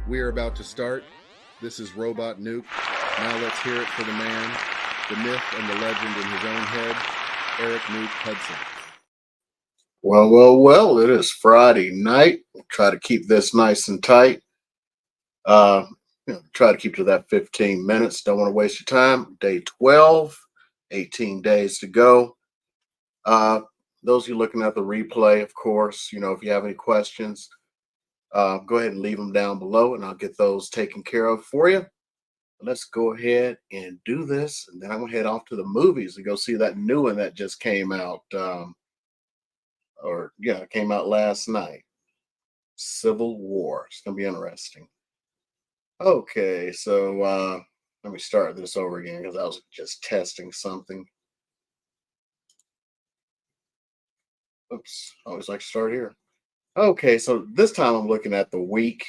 We are about to start. This is Robot Nuke. Now let's hear it for the man, the myth and the legend in his own head, Eric Nuke Hudson. Well, it is Friday night. Try to keep this nice and tight. Uh, try to keep to that 15 minutes. Don't want to waste your time. Day 12, 18 days to go. Those of you looking at the replay, of course, if you have any questions, go ahead and leave them down below and I'll get those taken care of for you. Let's go ahead and do this. And then I'm going to head off to the movies to go see that new one that just came out. It came out last night. Civil War. It's going to be interesting. Okay, so let me start this over again because I was just testing something. Oops, I always like to start here. Okay, so this time I'm looking at the week.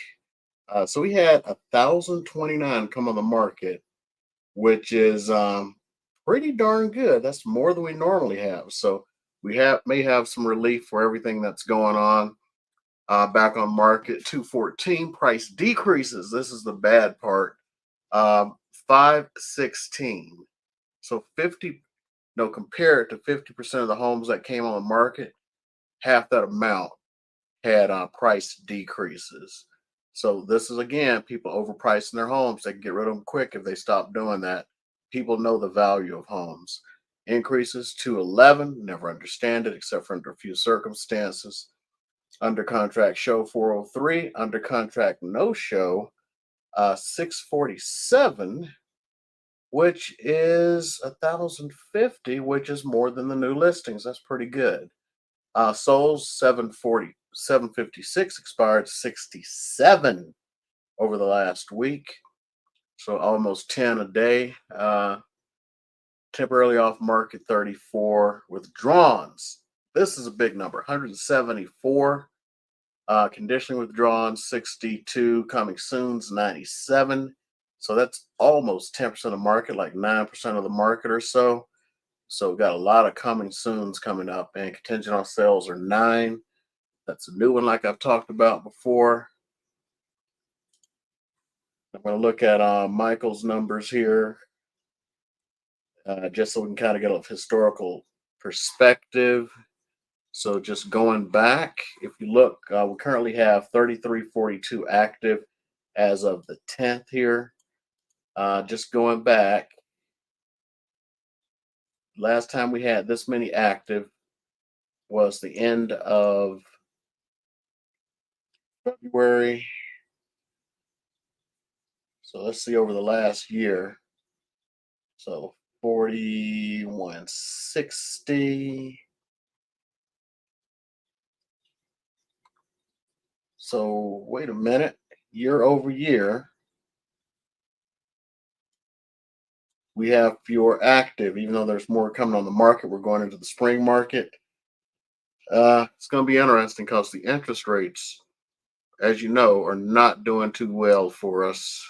So we had 1,029 come on the market, which is pretty darn good. That's more than we normally have. So we may have some relief for everything that's going on. Back on market, 214. Price decreases. This is the bad part. 516. So compared to 50% of the homes that came on the market, half that amount had price decreases. So this is, again, people overpricing their homes. They can get rid of them quick if they stop doing that. People know the value of homes. Increases to 11. Never understand it except for under a few circumstances. Under contract show 403. Under contract no show 647, which is 1,050, which is more than the new listings. That's pretty good. Souls 756, expired 67 over the last week. So almost 10 a day. Temporarily off market 34. Withdrawns. This is a big number, 174. Conditionally withdrawn 62. Coming soon's 97. So that's almost 10% of the market, like 9% of the market or so. So we've got a lot of coming soons coming up, and contingent on sales are 9. That's a new one like I've talked about before. I'm going to look at Michael's numbers here just so we can kind of get a historical perspective. So just going back, if you look, we currently have 3342 active as of the 10th here. Just going back, last time we had this many active was the end of February. So let's see over the last year. So 4160. So wait a minute, year over year, we have fewer active, even though there's more coming on the market. We're going into the spring market. It's going to be interesting because the interest rates, as you know, are not doing too well for us.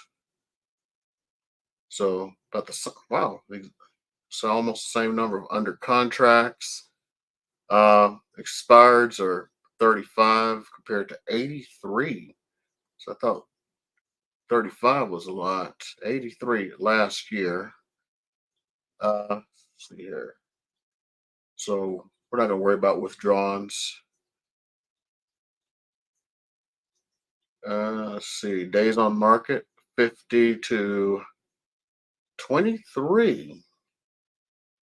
So, so almost the same number of under contracts. Expireds are 35 compared to 83. So I thought 35 was a lot. 83 last year. Let's see here. So we're not going to worry about withdrawals. Let's see. Days on market, 50 to 23.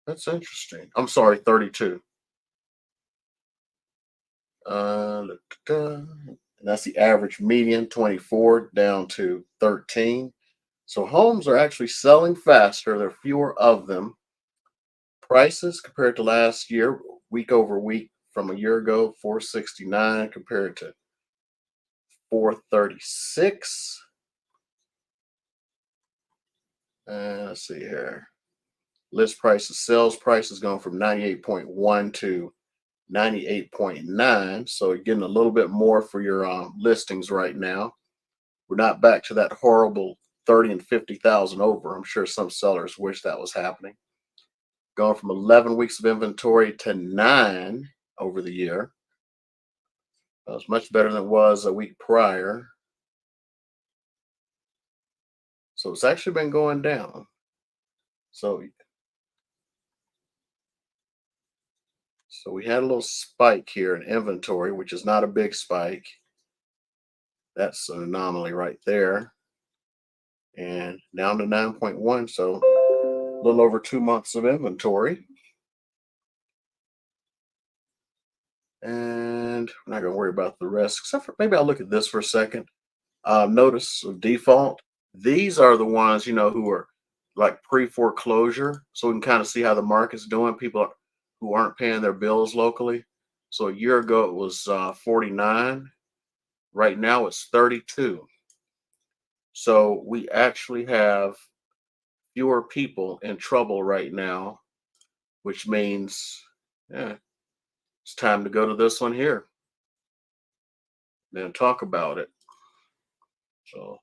That's interesting. I'm sorry, 32. And that's the average median, 24 down to 13. So homes are actually selling faster. There are fewer of them. Prices compared to last year, week over week from a year ago, 469 compared to 436. Let's see here. List prices, sales prices going from 98.1 to 98.9. So you're getting a little bit more for your listings right now. We're not back to that horrible 30 and 50,000 over. I'm sure some sellers wish that was happening. Going from 11 weeks of inventory to 9 over the year. That was much better than it was a week prior. So it's actually been going down. So we had a little spike here in inventory, which is not a big spike. That's an anomaly right there. And down to 9.1, so a little over 2 months of inventory. And I'm not going to worry about the rest, except for maybe I'll look at this for a second. Notice of default. These are the ones, who are like pre-foreclosure. So we can kind of see how the market's doing. People who aren't paying their bills locally. So a year ago it was 49. Right now it's 32. So we actually have fewer people in trouble right now, which means it's time to go to this one here and talk about it. So,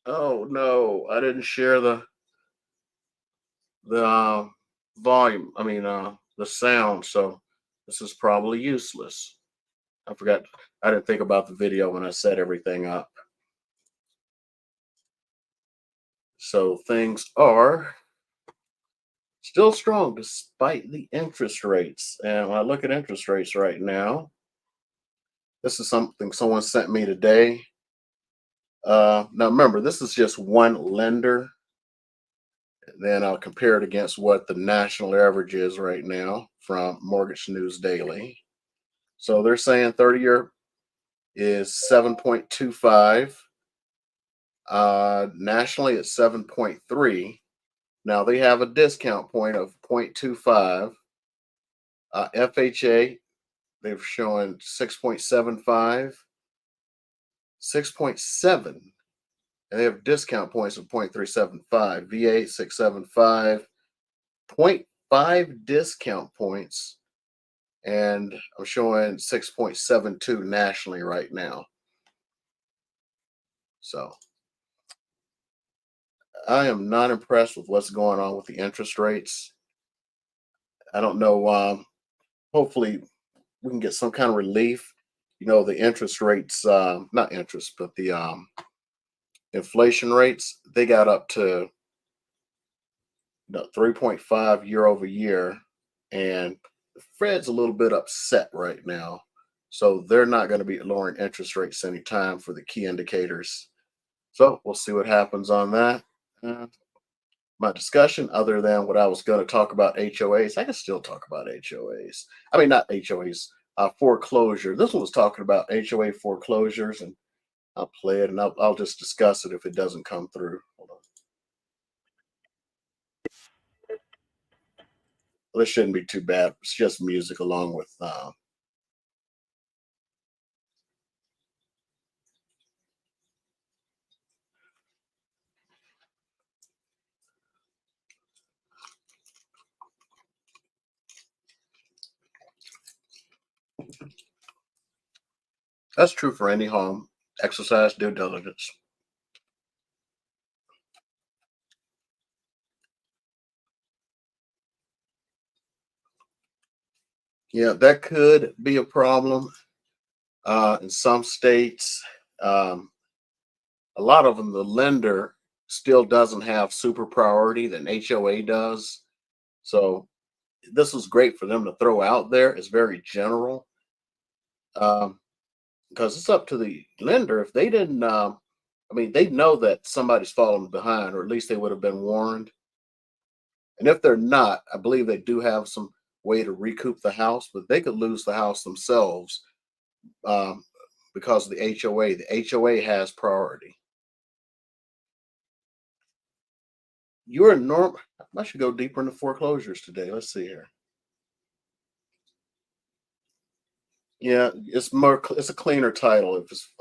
oh no, I didn't share the volume. I mean, the sound. So this is probably useless. I forgot. I didn't think about the video when I set everything up. So things are still strong despite the interest rates. And when I look at interest rates right now, this is something someone sent me today. Now remember, this is just one lender. Then I'll compare it against what the national average is right now from Mortgage News Daily. So they're saying 30-year is 7.25. Nationally, it's 7.3. Now they have a discount point of 0.25. FHA, they've shown 6.75, 6.7, and they have discount points of 0.375. VA 675, 0.5 discount points, and I'm showing 6.72 nationally right now. So I am not impressed with what's going on with the interest rates. I don't know. Hopefully, we can get some kind of relief. The interest rates, not interest, but the inflation rates, they got up to 3.5 year over year. And the Fed's a little bit upset right now. So they're not going to be lowering interest rates anytime for the key indicators. So we'll see what happens on that. My discussion, other than what I was going to talk about HOAs, I can still talk about HOAs. I mean, not HOAs, foreclosure. This one was talking about HOA foreclosures, and I'll play it and I'll just discuss it if it doesn't come through. Hold on. Well, this shouldn't be too bad. It's just music along with. That's true for any home. Exercise due diligence. Yeah, that could be a problem in some states. Um, a lot of them, the lender still doesn't have super priority than HOA does. So this was great for them to throw out there. It's very general because it's up to the lender. If they didn't, I mean, they know that somebody's falling behind, or at least they would have been warned. And if they're not, I believe they do have some way to recoup the house, but they could lose the house themselves um, because of the HOA. The HOA has priority. You're a norm. I should go deeper into foreclosures today. Let's see here. Yeah, it's more. It's a cleaner title if it's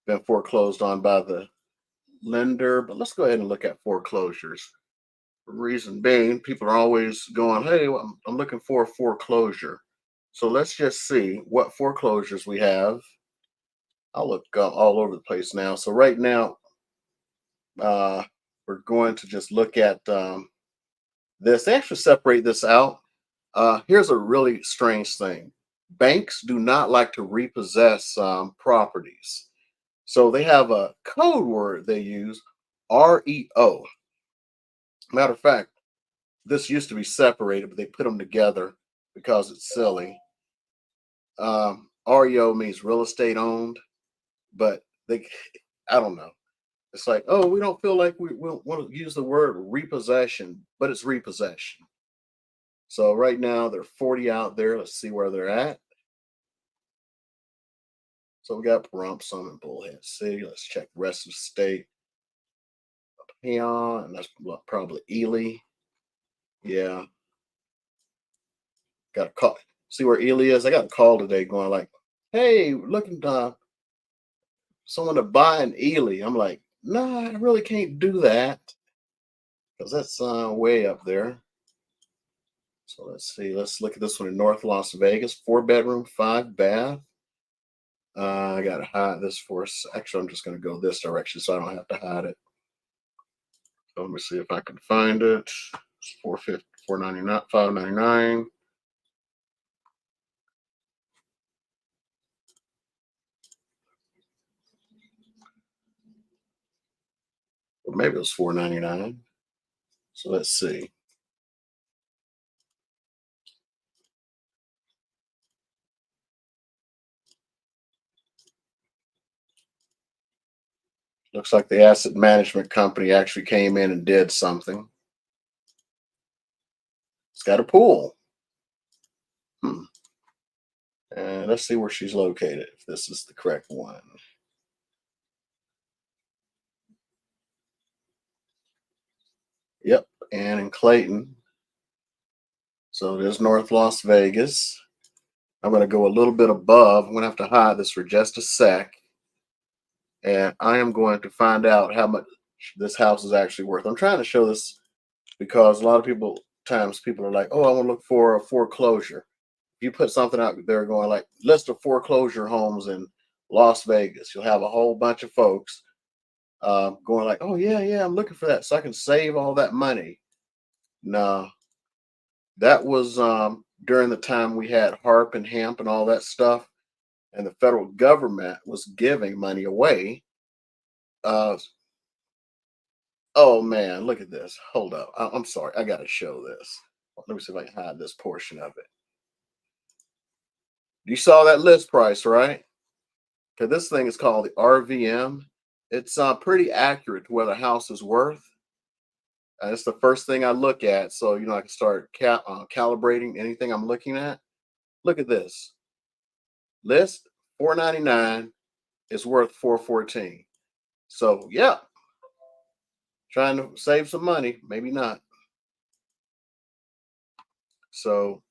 been foreclosed on by the lender. But let's go ahead and look at foreclosures. Reason being, people are always going, "Hey, well, I'm looking for a foreclosure." So let's just see what foreclosures we have. I'll look all over the place now. So right now, uh, we're going to just look at this. They actually separate this out. Here's a really strange thing. Banks do not like to repossess properties. So they have a code word they use, REO. Matter of fact, this used to be separated, but they put them together because it's silly. REO means real estate owned, but they, I don't know. It's like, oh, we don't feel like we want to use the word repossession, but it's repossession. So right now there are 40 out there. Let's see where they're at. So we got Pahrump, some in Bullhead City. Let's check the rest of the state. Peon, and that's probably Ely. Yeah, got a call. See where Ely is? I got a call today going like, hey, looking someone to buy an Ely. I'm like, nah, I really can't do that because that's way up there. So let's see. Let's look at this one in North Las Vegas. 4 bedroom, 5 bath. I got to hide this for us. Actually, I'm just going to go this direction so I don't have to hide it. So let me see if I can find it. It's 450, 499, 599. Or maybe it was 499. So let's see. Looks like the asset management company actually came in and did something. It's got a pool. And let's see where she's located, if this is the correct one. Yep, and in Clayton. So there's North Las Vegas. I'm going to go a little bit above. I'm going to have to hide this for just a sec. And I am going to find out how much this house is actually worth. I'm trying to show this because a lot of people are like, oh, I want to look for a foreclosure. If you put something out there going like list of foreclosure homes in Las Vegas, you'll have a whole bunch of folks going like, oh yeah, I'm looking for that so I can save all that money. No, that was during the time we had HARP and HAMP and all that stuff, and the federal government was giving money away. Uh, oh man, look at this. Hold up. I'm sorry. I got to show this. Let me see if I can hide this portion of it. You saw that list price, right? Because this thing is called the RVM. It's pretty accurate to what a house is worth. It's the first thing I look at, so I can start calibrating anything I'm looking at. Look at this list. 499 is worth 414. So yeah, trying to save some money, maybe not. So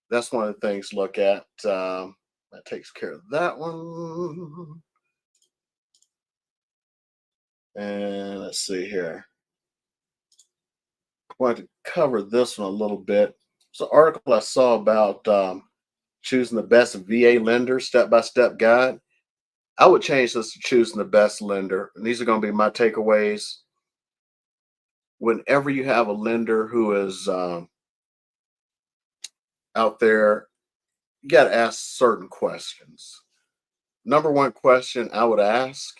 that's one of the things to look at. That takes care of that one. And let's see here. I wanted to cover this one a little bit. It's an article I saw about choosing the best VA lender, step-by-step guide. I would change this to choosing the best lender. And these are going to be my takeaways. Whenever you have a lender who is out there, you got to ask certain questions. Number one question I would ask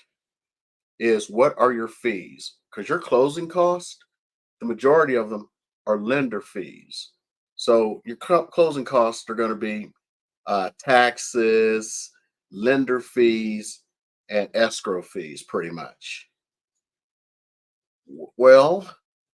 is, what are your fees? Because your closing costs, the majority of them are lender fees. So your closing costs are going to be taxes, lender fees, and escrow fees, pretty much. Well,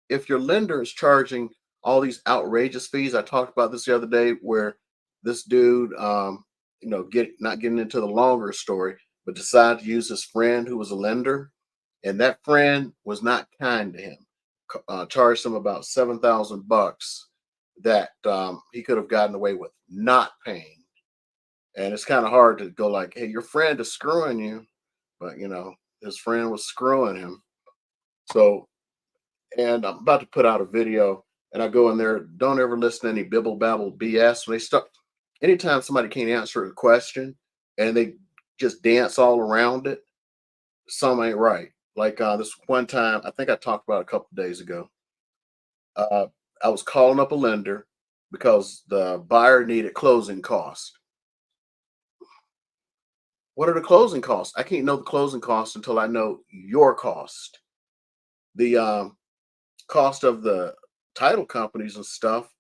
if your lender is charging all these outrageous fees, I talked about this the other day, where this dude, not getting into the longer story, but decided to use his friend who was a lender, and that friend was not kind to him. Charged him about $7,000 that he could have gotten away with not paying. And it's kind of hard to go like, hey, your friend is screwing you, but his friend was screwing him. So, and I'm about to put out a video, and I go in there. Don't ever listen to any bibble babble BS. When they start, anytime somebody can't answer a question and they just dance all around it, something ain't right. Like this one time, I think I talked about it a couple of days ago. I was calling up a lender because the buyer needed closing costs. What are the closing costs? I can't know the closing costs until I know your cost. The cost of the title companies and stuff,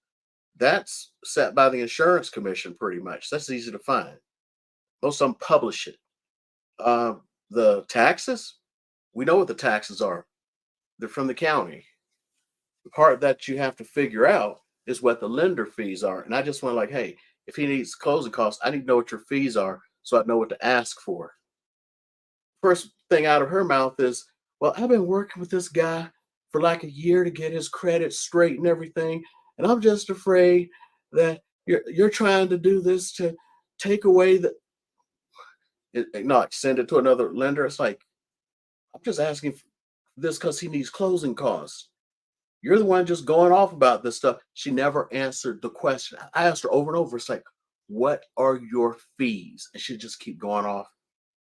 that's set by the insurance commission pretty much. That's easy to find. Most of them publish it. Uh, the taxes, we know what the taxes are. They're from the county. The part that you have to figure out is what the lender fees are. And I just went like, hey, if he needs closing costs, I need to know what your fees are so I know what to ask for. First thing out of her mouth is, well, I've been working with this guy for like a year to get his credit straight and everything. And I'm just afraid that you're trying to do this to take away the not send it to another lender. It's like, I'm just asking for this because he needs closing costs. You're the one just going off about this stuff. She never answered the question. I asked her over and over. It's like, what are your fees? And she just keep going off.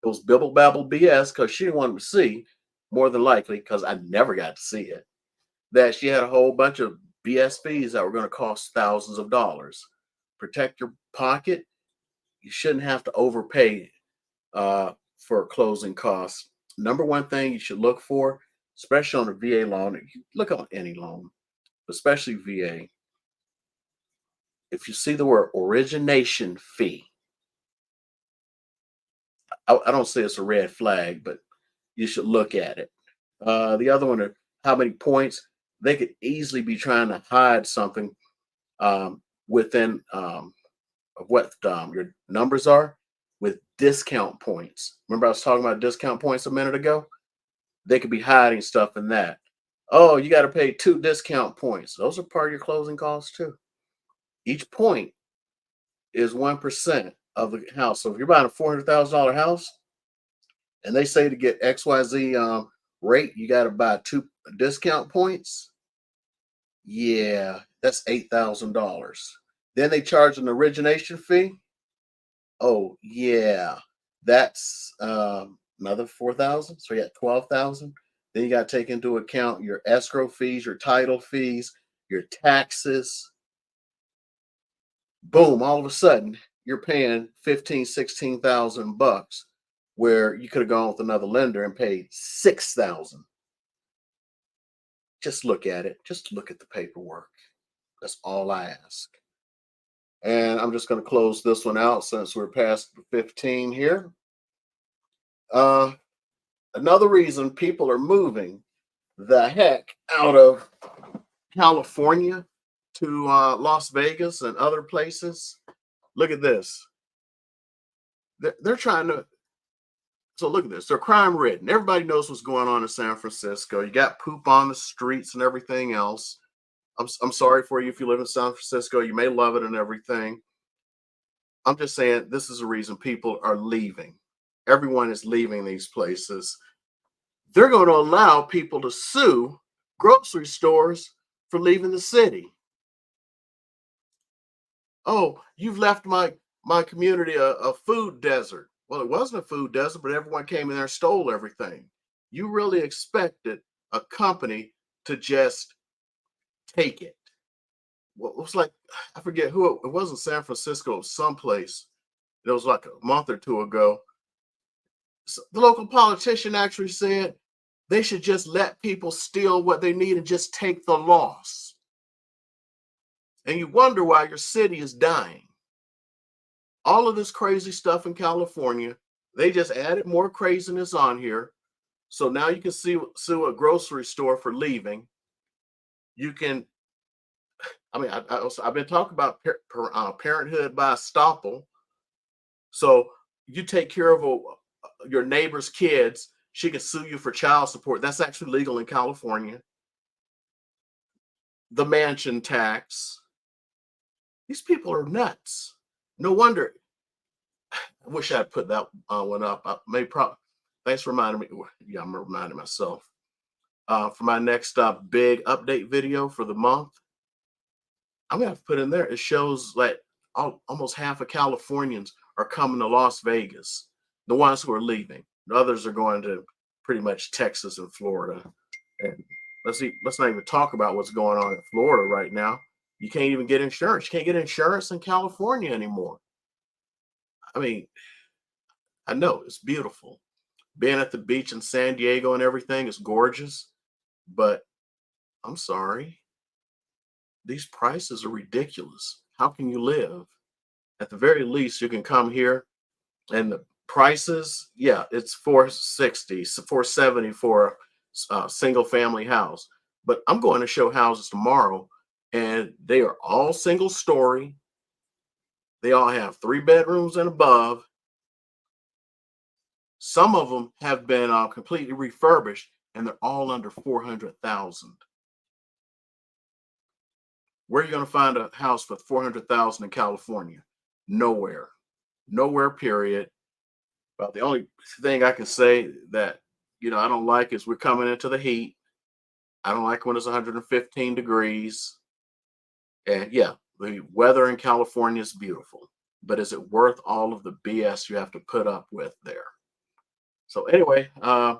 It was bibble babble BS because she didn't want him to see, more than likely, because I never got to see it, that she had a whole bunch of BS fees that were going to cost thousands of dollars. Protect your pocket. You shouldn't have to overpay for closing costs. Number one thing you should look for, especially on a VA loan, you look on any loan, especially VA, if you see the word origination fee, I don't say it's a red flag, but you should look at it. The other one are how many points. They could easily be trying to hide something within of what your numbers are with discount points. Remember, I was talking about discount points a minute ago? They could be hiding stuff in that. Oh, you got to pay 2 discount points. Those are part of your closing costs too. Each point is 1% of the house. So if you're buying a $400,000 house and they say to get XYZ rate, you got to buy 2 discount points. Yeah, that's $8,000. Then they charge an origination fee. Oh yeah, that's another 4,000. So you got 12,000. Then you got to take into account your escrow fees, your title fees, your taxes. Boom! All of a sudden, you're paying 15, 16,000 bucks, where you could have gone with another lender and paid 6,000. Just look at it. Just look at the paperwork. That's all I ask. And I'm just going to close this one out since we're past 15 here. Another reason people are moving the heck out of California to Las Vegas and other places. Look at this. They're trying to. So look at this. They're crime ridden. Everybody knows what's going on in San Francisco. You got poop on the streets and everything else. I'm sorry for you if you live in San Francisco. You may love it and everything. I'm just saying this is the reason people are leaving. Everyone is leaving these places. They're going to allow people to sue grocery stores for leaving the city. Oh, you've left my community a food desert. Well, it wasn't a food desert, but everyone came in there and stole everything. You really expected a company to just take it. Well, it was like, I forget who it wasn't San Francisco, it was someplace. It was like a month or two ago. So the local politician actually said they should just let people steal what they need and just take the loss. And you wonder why your city is dying. All of this crazy stuff in California, they just added more craziness on here. So now you can sue a grocery store for leaving. You can, I mean, I've been talking about parenthood by estoppel. So you take care of your neighbor's kids, she can sue you for child support. That's actually legal in California. The mansion tax. These people are nuts. No wonder. I wish I'd put that one up. Thanks for reminding me. Yeah, I'm reminding myself. For my next big update video for the month, I'm gonna have to put in there. It shows like almost half of Californians are coming to Las Vegas. The ones who are leaving. The others are going to pretty much Texas and Florida. And let's not even talk about what's going on in Florida right now. You can't even get insurance. You can't get insurance in California anymore. I mean, I know it's beautiful. Being at the beach in San Diego and everything is gorgeous, but I'm sorry, these prices are ridiculous. How can you live? At the very least, you can come here and the prices, yeah, it's 460, 470 for a single family house. But I'm going to show houses tomorrow, and they are all single story. They all have 3 bedrooms and above. Some of them have been completely refurbished, and they're all under 400,000. Where are you going to find a house for 400,000 in California? Nowhere, nowhere. Period. Well, the only thing I can say that I don't like is we're coming into the heat. I don't like when it's 115 degrees. And yeah, the weather in California is beautiful, but is it worth all of the BS you have to put up with there? So anyway, I'm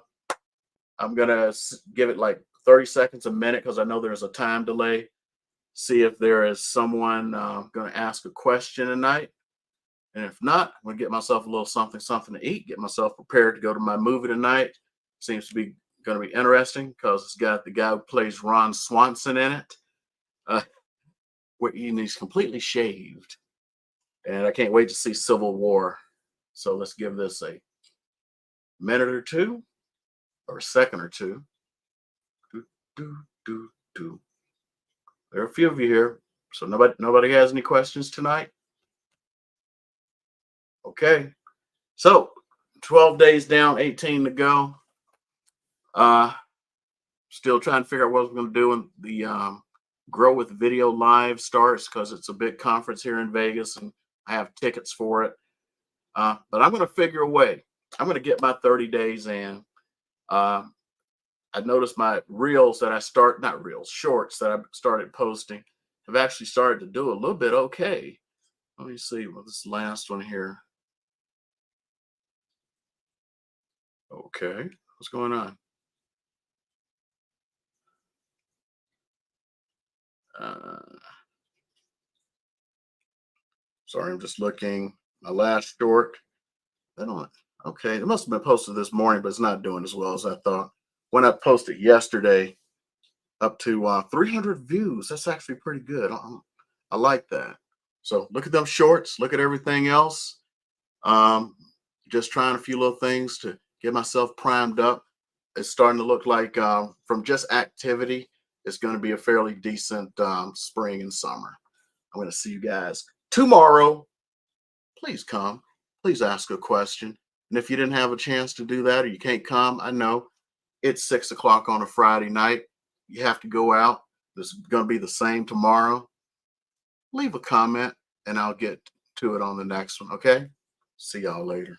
gonna give it like 30 seconds, a minute, because I know there's a time delay. See if there is someone going to ask a question tonight. And if not, I'm going to get myself a little something to eat, get myself prepared to go to my movie tonight. Seems to be going to be interesting because it's got the guy who plays Ron Swanson in it. He's completely shaved. And I can't wait to see Civil War. So let's give this a minute or two, or a second or two. Do, do, do, do. There are a few of you here. So nobody has any questions tonight? Okay. So 12 days down, 18 to go. Still trying to figure out what I'm going to do when the Grow with Video Live starts, because it's a big conference here in Vegas and I have tickets for it. But I'm going to figure a way. I'm going to get my 30 days in. I noticed my reels that shorts that I started posting have actually started to do a little bit okay. Let me see this last one here. Okay, what's going on? Sorry, I'm just looking. My last short. Okay, it must have been posted this morning, but it's not doing as well as I thought. When I posted yesterday, up to 300 views. That's actually pretty good. I like that. So look at them shorts. Look at everything else. Just trying a few little things to get myself primed up. It's starting to look like from just activity, it's going to be a fairly decent spring and summer. I'm going to see you guys tomorrow. Please come. Please ask a question. And if you didn't have a chance to do that, or you can't come, I know it's 6 o'clock on a Friday night. You have to go out. This is going to be the same tomorrow. Leave a comment and I'll get to it on the next one. Okay. See y'all later.